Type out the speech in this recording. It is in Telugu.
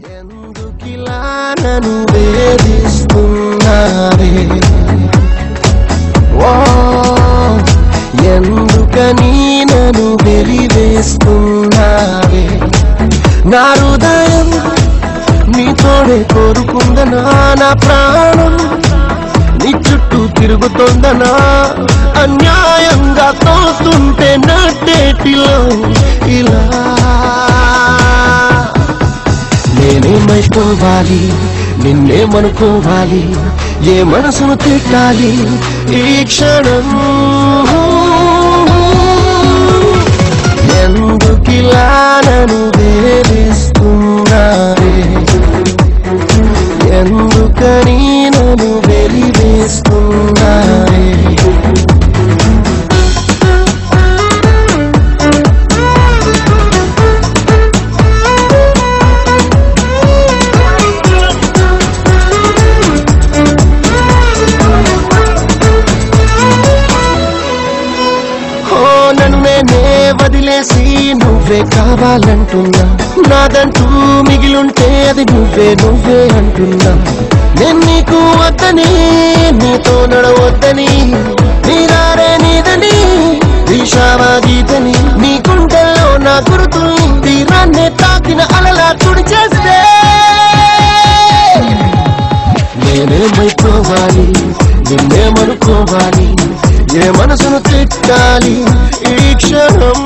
ఎందుకిలా నన్ను వేధిస్తున్నావే ఓ ఎందుకని నన్ను వెలివేస్తున్నావే నా హృదయం నీతోనే కోరుకుందనా నా ప్రాణం నీ చుట్టూ తిరుగుతుందనా అన్యాయంగా తోస్తుంటే నట్టేటిలో ఇలా నేనేమైపోవాలి నిన్నేమనుకోవాలి ఏ మనసును తిట్టాలి ఈ క్షణం ఎందుకిలా నన్ను వేధిస్తున్నావే ఎందుకని నన్ను వెలివేస్తున్నావే నన్ను నేనే వదిలేసి నువ్వే కావాలంటున్నా నాదంటూ మిగిలుంటే అది నువ్వే నువ్వే అంటున్నా నేను నీకు వద్దని నీతో నడవద్దని నీరారే నీదని దిశావా గీతని నీ గుండెల్లో నా గురుతుల్ని తీరాన్నే తాకిన అలలా తుడిచేస్తే నేనేమైపోవాలి నిన్నేమనుకోవాలి ఏ మనసును తిట్టాలి ఈ క్షణం